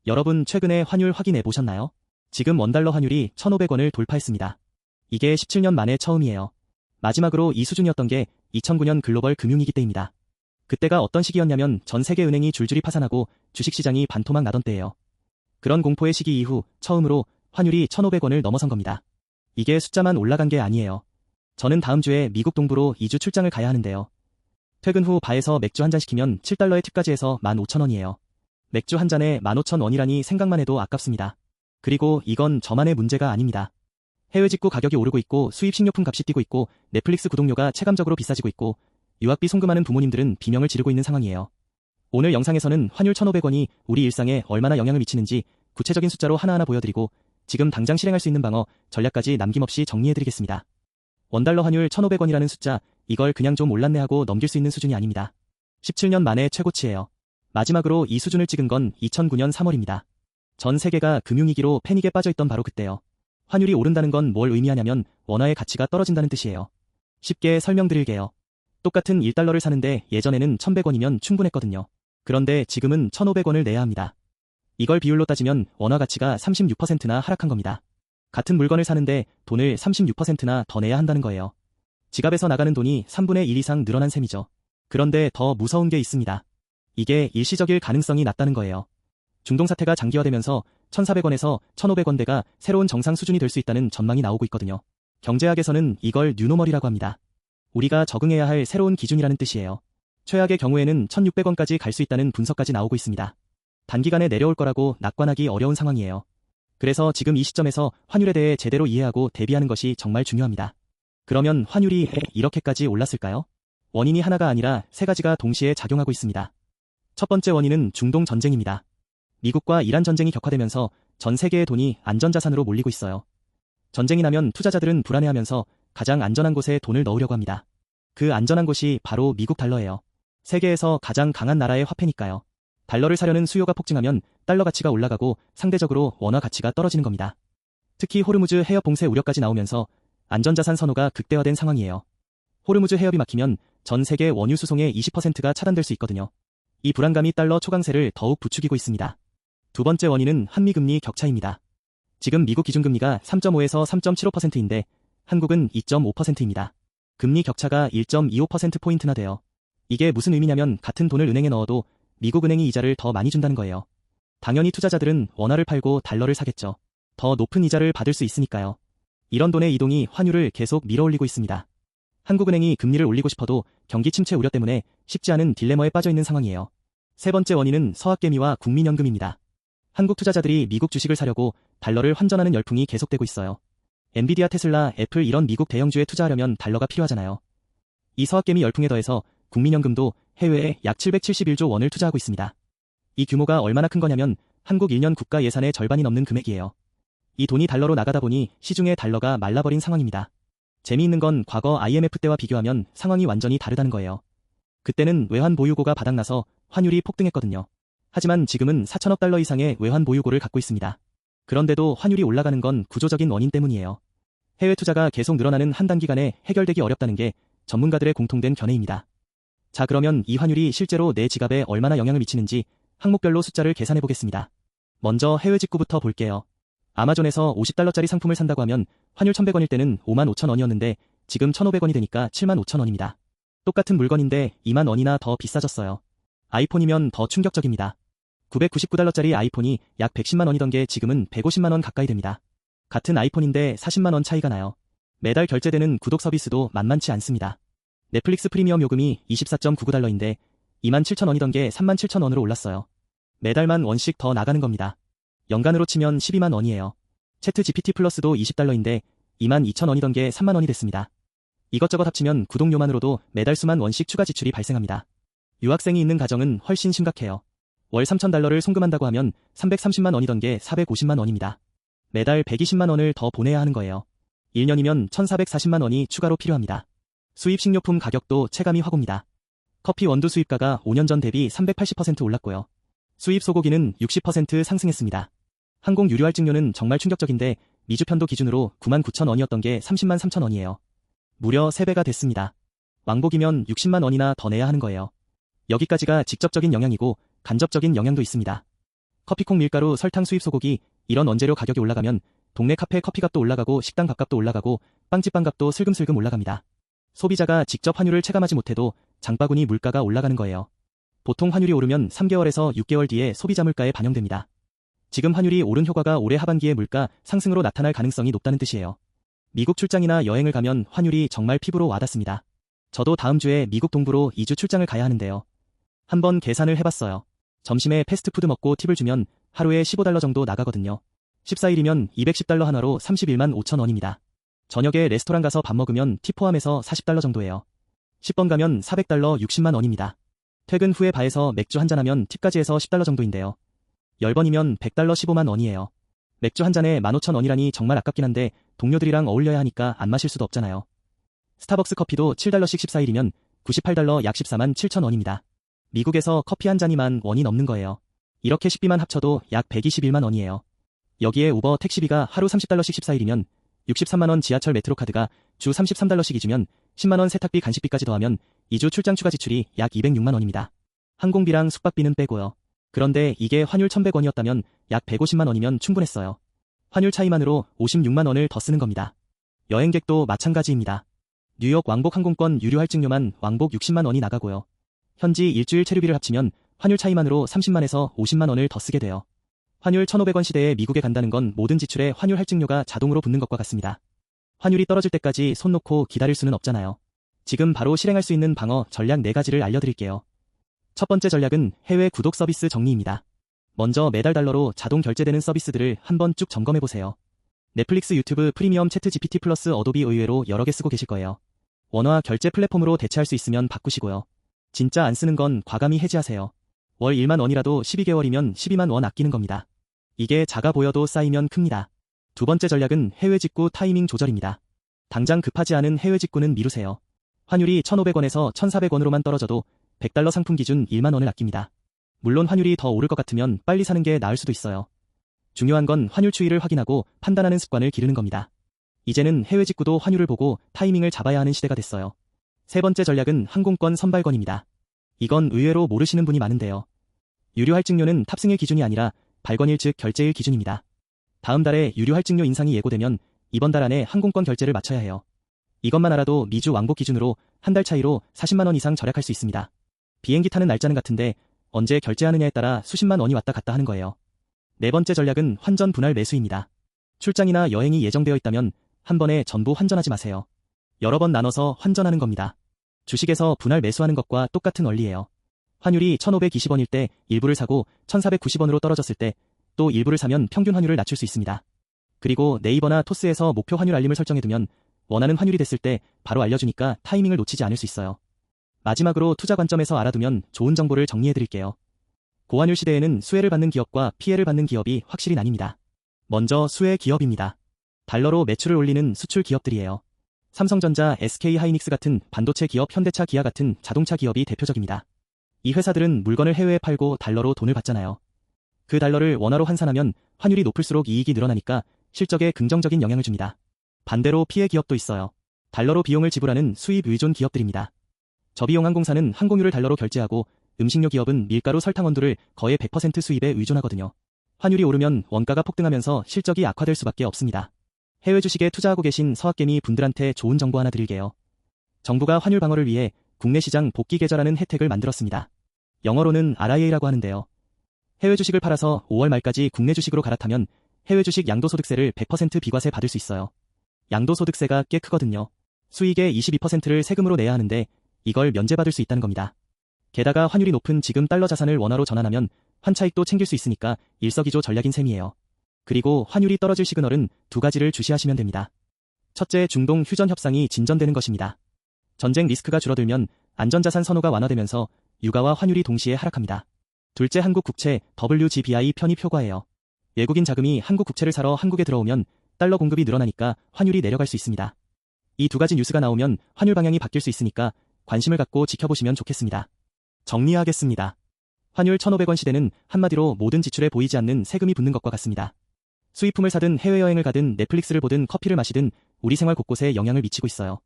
여러분 최근에 환율 확인해 보셨나요? 지금 원달러 환율이 1,500원을 돌파했습니다. 이게 17년 만에 처음이에요. 마지막으로 이 수준이었던 게 2009년 글로벌 금융위기 때입니다. 그때가 어떤 시기였냐면 전 세계 은행이 줄줄이 파산하고 주식시장이 반토막 나던 때예요. 그런 공포의 시기 이후 처음으로 환율이 1,500원을 넘어선 겁니다. 이게 숫자만 올라간 게 아니에요. 저는 다음 주에 미국 동부로 2주 출장을 가야 하는데요. 퇴근 후 바에서 맥주 한 잔 시키면 7달러에 팁까지 해서 15,000원이에요. 맥주 한 잔에 15,000원이라니 생각만 해도 아깝습니다. 그리고 이건 저만의 문제가 아닙니다. 해외 직구 가격이 오르고 있고 수입 식료품 값이 뛰고 있고 넷플릭스 구독료가 체감적으로 비싸지고 있고 유학비 송금하는 부모님들은 비명을 지르고 있는 상황이에요. 오늘 영상에서는 환율 1,500원이 우리 일상에 얼마나 영향을 미치는지 구체적인 숫자로 하나하나 보여드리고 지금 당장 실행할 수 있는 방어, 전략까지 남김없이 정리해드리겠습니다. 원달러 환율 1,500원이라는 숫자, 이걸 그냥 좀 올랐네 하고 넘길 수 있는 수준이 아닙니다. 17년 만에 최고치예요. 마지막으로 이 수준을 찍은 건 2009년 3월입니다. 전 세계가 금융위기로 패닉에 빠져있던 바로 그때요. 환율이 오른다는 건 뭘 의미하냐면 원화의 가치가 떨어진다는 뜻이에요. 쉽게 설명드릴게요. 똑같은 1달러를 사는데 예전에는 1,100원이면 충분했거든요. 그런데 지금은 1,500원을 내야 합니다. 이걸 비율로 따지면 원화 가치가 36%나 하락한 겁니다. 같은 물건을 사는데 돈을 36%나 더 내야 한다는 거예요. 지갑에서 나가는 돈이 3분의 1 이상 늘어난 셈이죠. 그런데 더 무서운 게 있습니다. 이게 일시적일 가능성이 낮다는 거예요. 중동 사태가 장기화되면서 1,400원에서 1,500원대가 새로운 정상 수준이 될 수 있다는 전망이 나오고 있거든요. 경제학에서는 이걸 뉴노멀이라고 합니다. 우리가 적응해야 할 새로운 기준이라는 뜻이에요. 최악의 경우에는 1,600원까지 갈 수 있다는 분석까지 나오고 있습니다. 단기간에 내려올 거라고 낙관하기 어려운 상황이에요. 그래서 지금 이 시점에서 환율에 대해 제대로 이해하고 대비하는 것이 정말 중요합니다. 그러면 환율이 이렇게까지 올랐을까요? 원인이 하나가 아니라 세 가지가 동시에 작용하고 있습니다. 첫 번째 원인은 중동 전쟁입니다. 미국과 이란 전쟁이 격화되면서 전 세계의 돈이 안전자산으로 몰리고 있어요. 전쟁이 나면 투자자들은 불안해하면서 가장 안전한 곳에 돈을 넣으려고 합니다. 그 안전한 곳이 바로 미국 달러예요. 세계에서 가장 강한 나라의 화폐니까요. 달러를 사려는 수요가 폭증하면 달러 가치가 올라가고 상대적으로 원화 가치가 떨어지는 겁니다. 특히 호르무즈 해협 봉쇄 우려까지 나오면서 안전자산 선호가 극대화된 상황이에요. 호르무즈 해협이 막히면 전 세계 원유 수송의 20%가 차단될 수 있거든요. 이 불안감이 달러 초강세를 더욱 부추기고 있습니다. 두 번째 원인은 한미금리 격차입니다. 지금 미국 기준금리가 3.5에서 3.75%인데 한국은 2.5%입니다. 금리 격차가 1.25%포인트나 돼요. 이게 무슨 의미냐면 같은 돈을 은행에 넣어도 미국 은행이 이자를 더 많이 준다는 거예요. 당연히 투자자들은 원화를 팔고 달러를 사겠죠. 더 높은 이자를 받을 수 있으니까요. 이런 돈의 이동이 환율을 계속 밀어올리고 있습니다. 한국은행이 금리를 올리고 싶어도 경기 침체 우려 때문에 쉽지 않은 딜레마에 빠져 있는 상황이에요. 세 번째 원인은 서학개미와 국민연금입니다. 한국 투자자들이 미국 주식을 사려고 달러를 환전하는 열풍이 계속되고 있어요. 엔비디아, 테슬라, 애플 이런 미국 대형주에 투자하려면 달러가 필요하잖아요. 이 서학개미 열풍에 더해서 국민연금도 해외에 약 771조 원을 투자하고 있습니다. 이 규모가 얼마나 큰 거냐면 한국 1년 국가 예산의 절반이 넘는 금액이에요. 이 돈이 달러로 나가다 보니 시중에 달러가 말라버린 상황입니다. 재미있는 건 과거 IMF 때와 비교하면 상황이 완전히 다르다는 거예요. 그때는 외환 보유고가 바닥나서 환율이 폭등했거든요. 하지만 지금은 4천억 달러 이상의 외환 보유고를 갖고 있습니다. 그런데도 환율이 올라가는 건 구조적인 원인 때문이에요. 해외 투자가 계속 늘어나는 한 단기간에 해결되기 어렵다는 게 전문가들의 공통된 견해입니다. 자, 그러면 이 환율이 실제로 내 지갑에 얼마나 영향을 미치는지 항목별로 숫자를 계산해 보겠습니다. 먼저 해외 직구부터 볼게요. 아마존에서 50달러짜리 상품을 산다고 하면 환율 1,100원일 때는 55,000원이었는데 지금 1,500원이 되니까 75,000원입니다. 똑같은 물건인데 2만 원이나 더 비싸졌어요. 아이폰이면 더 충격적입니다. 999달러짜리 아이폰이 약 110만 원이던 게 지금은 150만 원 가까이 됩니다. 같은 아이폰인데 40만 원 차이가 나요. 매달 결제되는 구독 서비스도 만만치 않습니다. 넷플릭스 프리미엄 요금이 24.99달러인데 27,000원이던 게 37,000원으로 올랐어요. 매달만 원씩 더 나가는 겁니다. 연간으로 치면 12만 원이에요. 채트 GPT 플러스도 20달러인데 22,000원이던 게 3만 원이 됐습니다. 이것저것 합치면 구독료만으로도 매달 수만 원씩 추가 지출이 발생합니다. 유학생이 있는 가정은 훨씬 심각해요. 월 3,000달러를 송금한다고 하면 330만 원이던 게 450만 원입니다. 매달 120만 원을 더 보내야 하는 거예요. 1년이면 1,440만 원이 추가로 필요합니다. 수입 식료품 가격도 체감이 확 옵니다. 커피 원두 수입가가 5년 전 대비 380% 올랐고요. 수입 소고기는 60% 상승했습니다. 항공 유료 할증료는 정말 충격적인데 미주편도 기준으로 99,000원이었던 게 30만 3천원이에요. 무려 3배가 됐습니다. 왕복이면 60만 원이나 더 내야 하는 거예요. 여기까지가 직접적인 영향이고 간접적인 영향도 있습니다. 커피콩, 밀가루, 설탕, 수입 소고기 이런 원재료 가격이 올라가면 동네 카페 커피값도 올라가고 식당 밥값도 올라가고 빵집 빵값도 슬금슬금 올라갑니다. 소비자가 직접 환율을 체감하지 못해도 장바구니 물가가 올라가는 거예요. 보통 환율이 오르면 3개월에서 6개월 뒤에 소비자 물가에 반영됩니다. 지금 환율이 오른 효과가 올해 하반기에 물가 상승으로 나타날 가능성이 높다는 뜻이에요. 미국 출장이나 여행을 가면 환율이 정말 피부로 와닿습니다. 저도 다음 주에 미국 동부로 2주 출장을 가야 하는데요. 한번 계산을 해봤어요. 점심에 패스트푸드 먹고 팁을 주면 하루에 $15 정도 나가거든요. 14일이면 $210 한화로 31만 5천 원입니다. 저녁에 레스토랑 가서 밥 먹으면 팁 포함해서 $40 정도예요. 10번 가면 $400 60만 원입니다. 퇴근 후에 바에서 맥주 한잔하면 팁까지 해서 $10 정도인데요. 10번이면 $100 15만 원이에요. 맥주 한 잔에 15,000원이라니 정말 아깝긴 한데 동료들이랑 어울려야 하니까 안 마실 수도 없잖아요. 스타벅스 커피도 $7씩 14일이면 $98 약 14만 7천 원입니다. 미국에서 커피 한 잔이 10,000원이 넘는 거예요. 이렇게 식비만 합쳐도 약 121만 원이에요. 여기에 우버 택시비가 하루 $30씩 14일이면 63만 원, 지하철 메트로카드가 주 $33씩 2주면 10만 원, 세탁비 간식비까지 더하면 2주 출장 추가 지출이 약 206만 원입니다. 항공비랑 숙박비는 빼고요. 그런데 이게 환율 1,100원이었다면 약 150만 원이면 충분했어요. 환율 차이만으로 56만 원을 더 쓰는 겁니다. 여행객도 마찬가지입니다. 뉴욕 왕복 항공권 유료 할증료만 왕복 60만 원이 나가고요. 현지 일주일 체류비를 합치면 환율 차이만으로 30만에서 50만 원을 더 쓰게 돼요. 환율 1,500원 시대에 미국에 간다는 건 모든 지출에 환율 할증료가 자동으로 붙는 것과 같습니다. 환율이 떨어질 때까지 손 놓고 기다릴 수는 없잖아요. 지금 바로 실행할 수 있는 방어 전략 4가지를 알려드릴게요. 첫 번째 전략은 해외 구독 서비스 정리입니다. 먼저 매달 달러로 자동 결제되는 서비스들을 한번 쭉 점검해보세요. 넷플릭스, 유튜브, 프리미엄, 채트 GPT 플러스 어도비 의외로 여러 개 쓰고 계실 거예요. 원화 결제 플랫폼으로 대체할 수 있으면 바꾸시고요. 진짜 안 쓰는 건 과감히 해지하세요. 월 1만 원이라도 12개월이면 12만 원 아끼는 겁니다. 이게 작아 보여도 쌓이면 큽니다. 두 번째 전략은 해외 직구 타이밍 조절입니다. 당장 급하지 않은 해외 직구는 미루세요. 환율이 1,500원에서 1,400원으로만 떨어져도 $100 상품 기준 1만 원을 아낍니다. 물론 환율이 더 오를 것 같으면 빨리 사는 게 나을 수도 있어요. 중요한 건 환율 추이를 확인하고 판단하는 습관을 기르는 겁니다. 이제는 해외 직구도 환율을 보고 타이밍을 잡아야 하는 시대가 됐어요. 세 번째 전략은 항공권 선발권입니다. 이건 의외로 모르시는 분이 많은데요. 유료 할증료는 탑승일 기준이 아니라 발권일 즉 결제일 기준입니다. 다음 달에 유료 할증료 인상이 예고되면 이번 달 안에 항공권 결제를 마쳐야 해요. 이것만 알아도 미주 왕복 기준으로 한 달 차이로 40만 원 이상 절약할 수 있습니다. 비행기 타는 날짜는 같은데 언제 결제하느냐에 따라 수십만 원이 왔다 갔다 하는 거예요. 네 번째 전략은 환전 분할 매수입니다. 출장이나 여행이 예정되어 있다면 한 번에 전부 환전하지 마세요. 여러 번 나눠서 환전하는 겁니다. 주식에서 분할 매수하는 것과 똑같은 원리예요. 환율이 1,520원일 때 일부를 사고 1,490원으로 떨어졌을 때 또 일부를 사면 평균 환율을 낮출 수 있습니다. 그리고 네이버나 토스에서 목표 환율 알림을 설정해두면 원하는 환율이 됐을 때 바로 알려주니까 타이밍을 놓치지 않을 수 있어요. 마지막으로 투자 관점에서 알아두면 좋은 정보를 정리해드릴게요. 고환율 시대에는 수혜를 받는 기업과 피해를 받는 기업이 확실히 나뉩니다. 먼저 수혜 기업입니다. 달러로 매출을 올리는 수출 기업들이에요. 삼성전자, SK하이닉스 같은 반도체 기업, 현대차, 기아 같은 자동차 기업이 대표적입니다. 이 회사들은 물건을 해외에 팔고 달러로 돈을 받잖아요. 그 달러를 원화로 환산하면 환율이 높을수록 이익이 늘어나니까 실적에 긍정적인 영향을 줍니다. 반대로 피해 기업도 있어요. 달러로 비용을 지불하는 수입 의존 기업들입니다. 저비용 항공사는 항공유를 달러로 결제하고 음식료 기업은 밀가루, 설탕, 원두를 거의 100% 수입에 의존하거든요. 환율이 오르면 원가가 폭등하면서 실적이 악화될 수밖에 없습니다. 해외 주식에 투자하고 계신 서학개미 분들한테 좋은 정보 하나 드릴게요. 정부가 환율 방어를 위해 국내 시장 복귀 계좌라는 혜택을 만들었습니다. 영어로는 RIA라고 하는데요. 해외 주식을 팔아서 5월 말까지 국내 주식으로 갈아타면 해외 주식 양도소득세를 100% 비과세 받을 수 있어요. 양도소득세가 꽤 크거든요. 수익의 22%를 세금으로 내야 하는데 이걸 면제받을 수 있다는 겁니다. 게다가 환율이 높은 지금 달러 자산을 원화로 전환하면 환차익도 챙길 수 있으니까 일석이조 전략인 셈이에요. 그리고 환율이 떨어질 시그널은 두 가지를 주시하시면 됩니다. 첫째, 중동 휴전 협상이 진전되는 것입니다. 전쟁 리스크가 줄어들면 안전자산 선호가 완화되면서 유가와 환율이 동시에 하락합니다. 둘째, 한국 국채 WGBI 편입 효과예요. 외국인 자금이 한국 국채를 사러 한국에 들어오면 달러 공급이 늘어나니까 환율이 내려갈 수 있습니다. 이 두 가지 뉴스가 나오면 환율 방향이 바뀔 수 있으니까 관심을 갖고 지켜보시면 좋겠습니다. 정리하겠습니다. 환율 1,500원 시대는 한마디로 모든 지출에 보이지 않는 세금이 붙는 것과 같습니다. 수입품을 사든 해외여행을 가든 넷플릭스를 보든 커피를 마시든 우리 생활 곳곳에 영향을 미치고 있어요.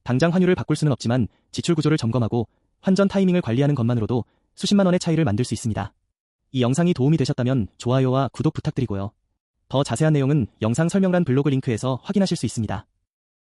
당장 환율을 바꿀 수는 없지만 지출 구조를 점검하고 환전 타이밍을 관리하는 것만으로도 수십만 원의 차이를 만들 수 있습니다. 이 영상이 도움이 되셨다면 좋아요와 구독 부탁드리고요. 더 자세한 내용은 영상 설명란 블로그 링크에서 확인하실 수 있습니다.